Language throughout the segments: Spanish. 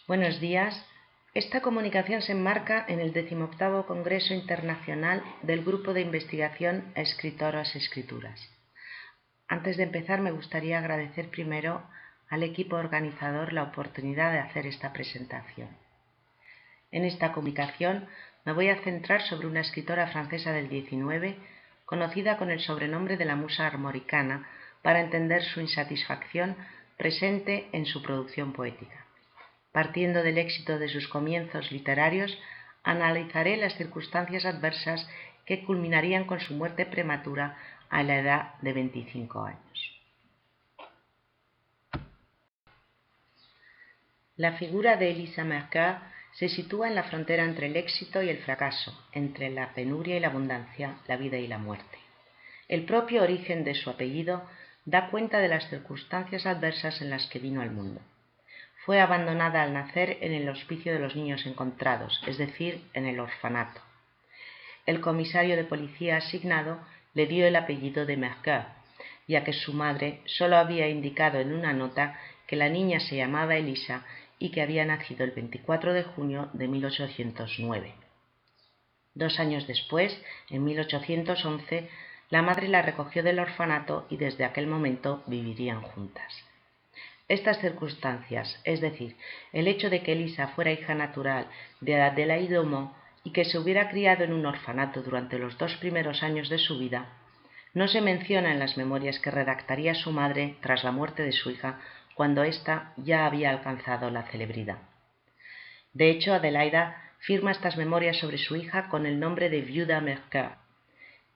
Buenos días. Esta comunicación se enmarca en el 18º Congreso Internacional del Grupo de Investigación Escritoras y Escrituras. Antes de empezar, me gustaría agradecer primero al equipo organizador la oportunidad de hacer esta presentación. En esta comunicación me voy a centrar sobre una escritora francesa del XIX, conocida con el sobrenombre de la musa armoricana, para entender su insatisfacción presente en su producción poética. Partiendo del éxito de sus comienzos literarios, analizaré las circunstancias adversas que culminarían con su muerte prematura a la edad de 25 años. La figura de Elisa Mercœur se sitúa en la frontera entre el éxito y el fracaso, entre la penuria y la abundancia, la vida y la muerte. El propio origen de su apellido da cuenta de las circunstancias adversas en las que vino al mundo. Fue abandonada al nacer en el Hospicio de los Niños Encontrados, es decir, en el orfanato. El comisario de policía asignado le dio el apellido de Mercœur, ya que su madre solo había indicado en una nota que la niña se llamaba Elisa y que había nacido el 24 de junio de 1809. 2 años después, en 1811, la madre la recogió del orfanato y desde aquel momento vivirían juntas. Estas circunstancias, es decir, el hecho de que Elisa fuera hija natural de Adélaïde Aumont y que se hubiera criado en un orfanato durante los 2 primeros años de su vida, no se menciona en las memorias que redactaría su madre tras la muerte de su hija, cuando ésta ya había alcanzado la celebridad. De hecho, Adelaida firma estas memorias sobre su hija con el nombre de viuda Mercœur.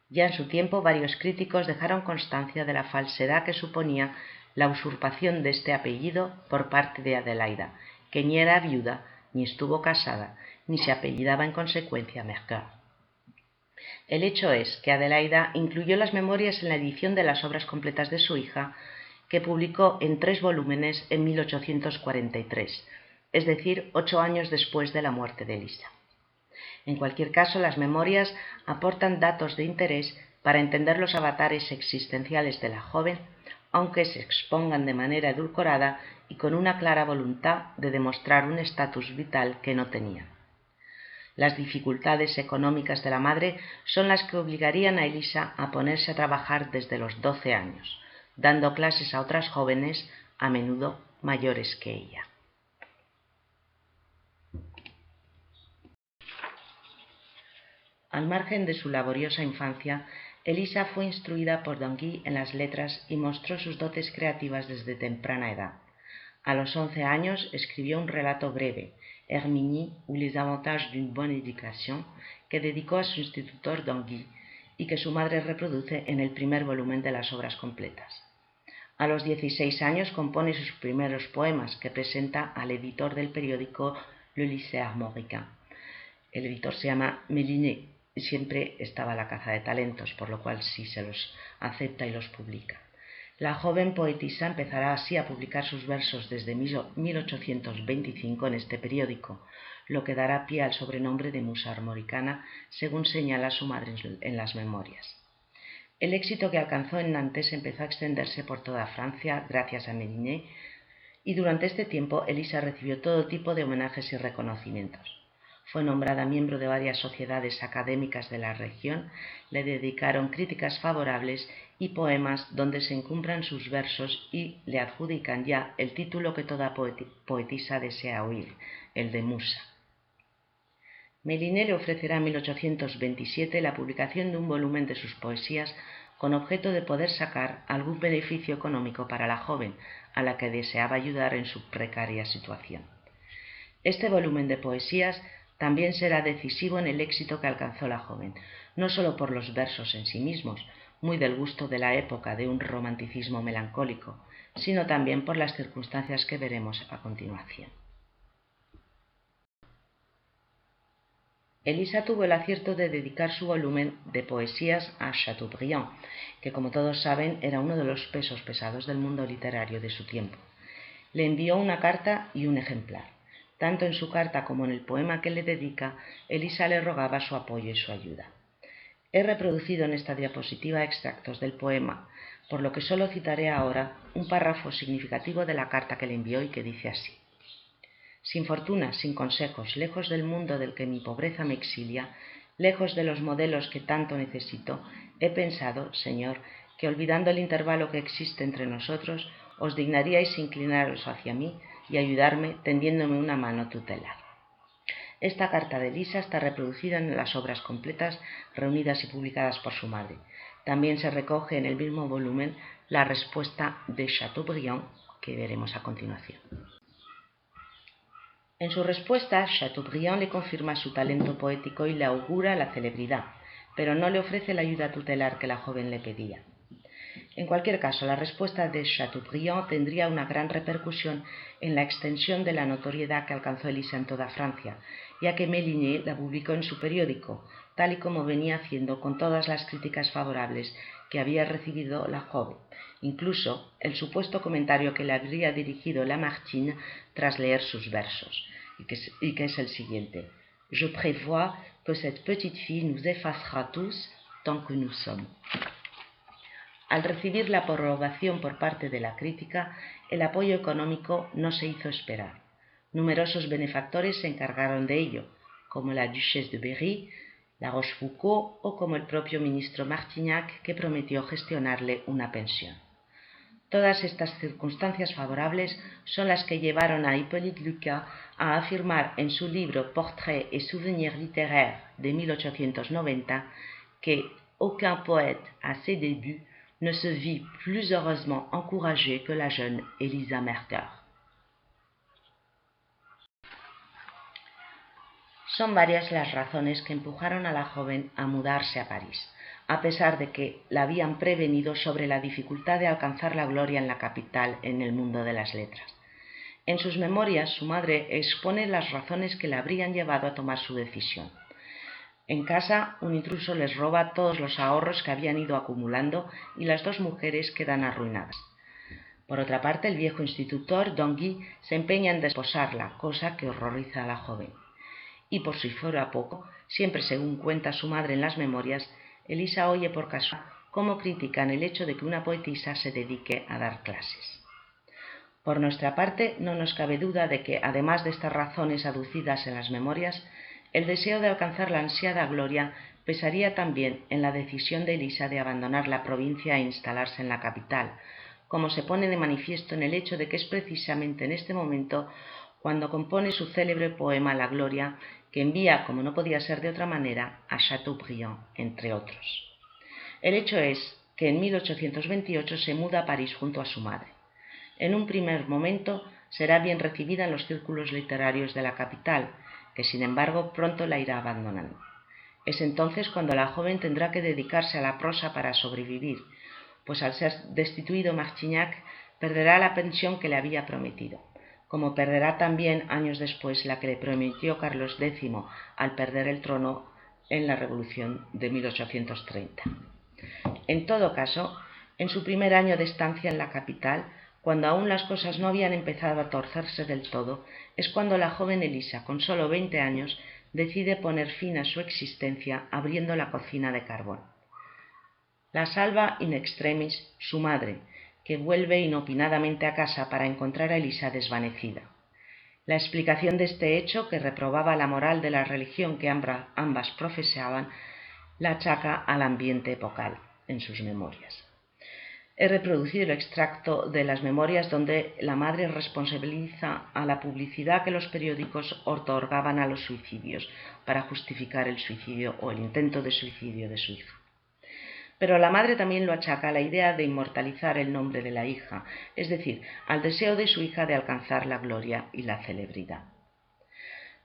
Ya en su tiempo, varios críticos dejaron constancia de la falsedad que suponía la usurpación de este apellido por parte de Adelaida, que ni era viuda, ni estuvo casada, ni se apellidaba en consecuencia Mercœur. El hecho es que Adelaida incluyó las memorias en la edición de las obras completas de su hija, que publicó en 3 volúmenes en 1843, es decir, 8 años después de la muerte de Elisa. En cualquier caso, las memorias aportan datos de interés para entender los avatares existenciales de la joven, aunque se expongan de manera edulcorada y con una clara voluntad de demostrar un estatus vital que no tenía. Las dificultades económicas de la madre son las que obligarían a Elisa a ponerse a trabajar desde los 12 años, dando clases a otras jóvenes, a menudo mayores que ella. Al margen de su laboriosa infancia, Elisa fue instruida por Tanguy en las letras y mostró sus dotes creativas desde temprana edad. A los 11 años escribió un relato breve, Herminie ou les avantages d'une bonne éducation, que dedicó a su institutor Tanguy y que su madre reproduce en el primer volumen de las obras completas. A los 16 años compone sus primeros poemas, que presenta al editor del periódico Le Lycée Armoricain. El editor se llama Méliné y siempre estaba a la caza de talentos, por lo cual sí se los acepta y los publica. La joven poetisa empezará así a publicar sus versos desde 1825 en este periódico, lo que dará pie al sobrenombre de musa armoricana, según señala su madre en las memorias. El éxito que alcanzó en Nantes empezó a extenderse por toda Francia gracias a Méliné, y durante este tiempo Elisa recibió todo tipo de homenajes y reconocimientos. Fue nombrada miembro de varias sociedades académicas de la región, le dedicaron críticas favorables y poemas donde se encumbran sus versos y le adjudican ya el título que toda poetisa desea oír, el de musa. Méliné le ofrecerá en 1827 la publicación de un volumen de sus poesías con objeto de poder sacar algún beneficio económico para la joven, a la que deseaba ayudar en su precaria situación. Este volumen de poesías también será decisivo en el éxito que alcanzó la joven, no solo por los versos en sí mismos, muy del gusto de la época de un romanticismo melancólico, sino también por las circunstancias que veremos a continuación. Elisa tuvo el acierto de dedicar su volumen de poesías a Chateaubriand, que como todos saben era uno de los pesos pesados del mundo literario de su tiempo. Le envió una carta y un ejemplar. Tanto en su carta como en el poema que le dedica, Elisa le rogaba su apoyo y su ayuda. He reproducido en esta diapositiva extractos del poema, por lo que solo citaré ahora un párrafo significativo de la carta que le envió y que dice así: Sin fortuna, sin consejos, lejos del mundo del que mi pobreza me exilia, lejos de los modelos que tanto necesito, he pensado, Señor, que olvidando el intervalo que existe entre nosotros, os dignaríais inclinaros hacia mí y ayudarme tendiéndome una mano tutelar. Esta carta de Elisa está reproducida en las obras completas reunidas y publicadas por su madre. También se recoge en el mismo volumen la respuesta de Chateaubriand, que veremos a continuación. En su respuesta, Chateaubriand le confirma su talento poético y le augura la celebridad, pero no le ofrece la ayuda tutelar que la joven le pedía. En cualquier caso, la respuesta de Chateaubriand tendría una gran repercusión en la extensión de la notoriedad que alcanzó Elisa en toda Francia, ya que Méliné la publicó en su periódico, tal y como venía haciendo con todas las críticas favorables que había recibido la joven, incluso el supuesto comentario que le habría dirigido Lamartine tras leer sus versos, y que es el siguiente: Je prévois que cette petite fille nous effacera tous tant que nous sommes. Al recibir la aprobación por parte de la crítica, el apoyo económico no se hizo esperar. Numerosos benefactores se encargaron de ello, como la Duchesse de Berry, la Rochefoucauld o como el propio ministro Martignac, que prometió gestionarle una pensión. Todas estas circunstancias favorables son las que llevaron a Hippolyte Lucas a afirmar en su libro Portraits et souvenirs littéraires de 1890 que aucun poète à ses débuts ne se vit plus heureusement encouragé que la jeune Elisa Mercœur. Son varias las razones que empujaron a la joven a mudarse a París, a pesar de que la habían prevenido sobre la dificultad de alcanzar la gloria en la capital en el mundo de las letras. En sus memorias, su madre expone las razones que la habrían llevado a tomar su decisión. En casa, un intruso les roba todos los ahorros que habían ido acumulando y las dos mujeres quedan arruinadas. Por otra parte, el viejo institutor, Tanguy, se empeña en desposarla, cosa que horroriza a la joven. Y por si fuera poco, siempre según cuenta su madre en las memorias, Elisa oye por casualidad cómo critican el hecho de que una poetisa se dedique a dar clases. Por nuestra parte, no nos cabe duda de que, además de estas razones aducidas en las memorias, el deseo de alcanzar la ansiada gloria pesaría también en la decisión de Elisa de abandonar la provincia e instalarse en la capital, como se pone de manifiesto en el hecho de que es precisamente en este momento cuando compone su célebre poema La Gloria, que envía, como no podía ser de otra manera, a Chateaubriand, entre otros. El hecho es que en 1828 se muda a París junto a su madre. En un primer momento será bien recibida en los círculos literarios de la capital, que sin embargo pronto la irá abandonando. Es entonces cuando la joven tendrá que dedicarse a la prosa para sobrevivir, pues al ser destituido Martignac perderá la pensión que le había prometido, como perderá también años después la que le prometió Carlos X al perder el trono en la Revolución de 1830. En todo caso, en su primer año de estancia en la capital, cuando aún las cosas no habían empezado a torcerse del todo, es cuando la joven Elisa, con solo 20 años, decide poner fin a su existencia abriendo la cocina de carbón. La salva in extremis su madre, que vuelve inopinadamente a casa para encontrar a Elisa desvanecida. La explicación de este hecho, que reprobaba la moral de la religión que ambas profesaban, la achaca al ambiente epocal en sus memorias. He reproducido el extracto de las memorias donde la madre responsabiliza a la publicidad que los periódicos otorgaban a los suicidios para justificar el suicidio o el intento de suicidio de su hija. Pero la madre también lo achaca a la idea de inmortalizar el nombre de la hija, es decir, al deseo de su hija de alcanzar la gloria y la celebridad.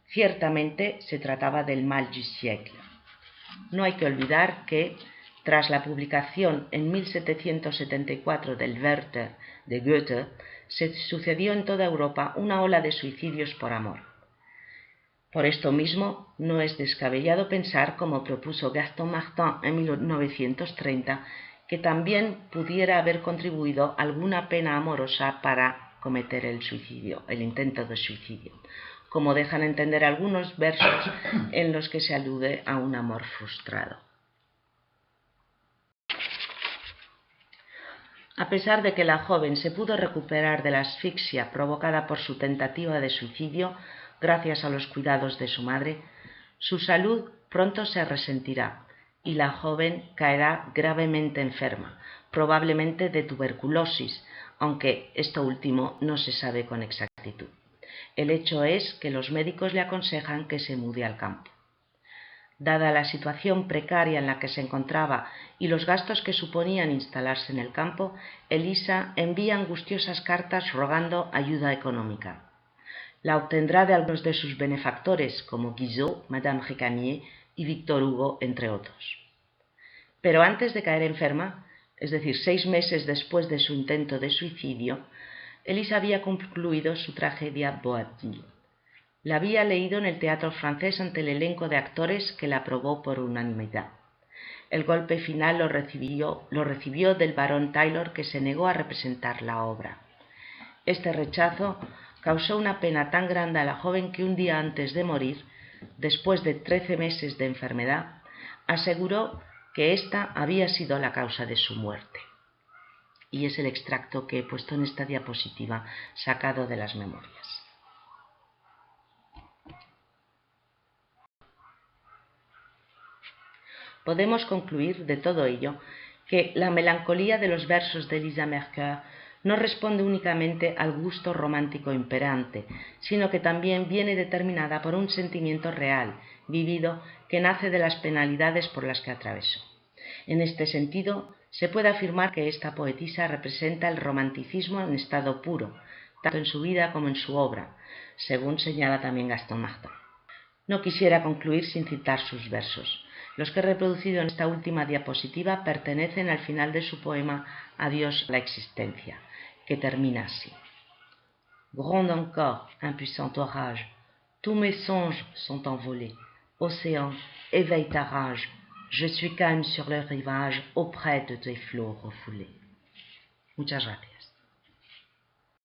Ciertamente se trataba del mal du siècle. No hay que olvidar que, tras la publicación en 1774 del Werther de Goethe, se sucedió en toda Europa una ola de suicidios por amor. Por esto mismo, no es descabellado pensar, como propuso Gaston Martin en 1930, que también pudiera haber contribuido alguna pena amorosa para cometer el suicidio, el intento de suicidio, como dejan entender algunos versos en los que se alude a un amor frustrado. A pesar de que la joven se pudo recuperar de la asfixia provocada por su tentativa de suicidio gracias a los cuidados de su madre, su salud pronto se resentirá y la joven caerá gravemente enferma, probablemente de tuberculosis, aunque esto último no se sabe con exactitud. El hecho es que los médicos le aconsejan que se mude al campo. Dada la situación precaria en la que se encontraba y los gastos que suponían instalarse en el campo, Elisa envía angustiosas cartas rogando ayuda económica. La obtendrá de algunos de sus benefactores, como Guizot, Madame Récamier y Victor Hugo, entre otros. Pero antes de caer enferma, es decir, 6 meses después de su intento de suicidio, Elisa había concluido su tragedia Boabdil. La había leído en el teatro francés ante el elenco de actores que la aprobó por unanimidad. El golpe final lo recibió del barón Taylor, que se negó a representar la obra. Este rechazo causó una pena tan grande a la joven que un día antes de morir, después de 13 meses de enfermedad, aseguró que esta había sido la causa de su muerte. Y es el extracto que he puesto en esta diapositiva, sacado de las memorias. Podemos concluir de todo ello que la melancolía de los versos de Elisa Mercœur no responde únicamente al gusto romántico imperante, sino que también viene determinada por un sentimiento real, vivido, que nace de las penalidades por las que atravesó. En este sentido, se puede afirmar que esta poetisa representa el romanticismo en estado puro, tanto en su vida como en su obra, según señala también Gaston Martin. No quisiera concluir sin citar sus versos. Los que he reproducido en esta última diapositiva pertenecen al final de su poema Adiós a la existencia, que termina así. Gronde encore, impuissant orage, tous mes songes sont envolés. Océan, éveille ta rage, je suis calme sur le rivage, auprès de tes flots refoulés. Muchas gracias.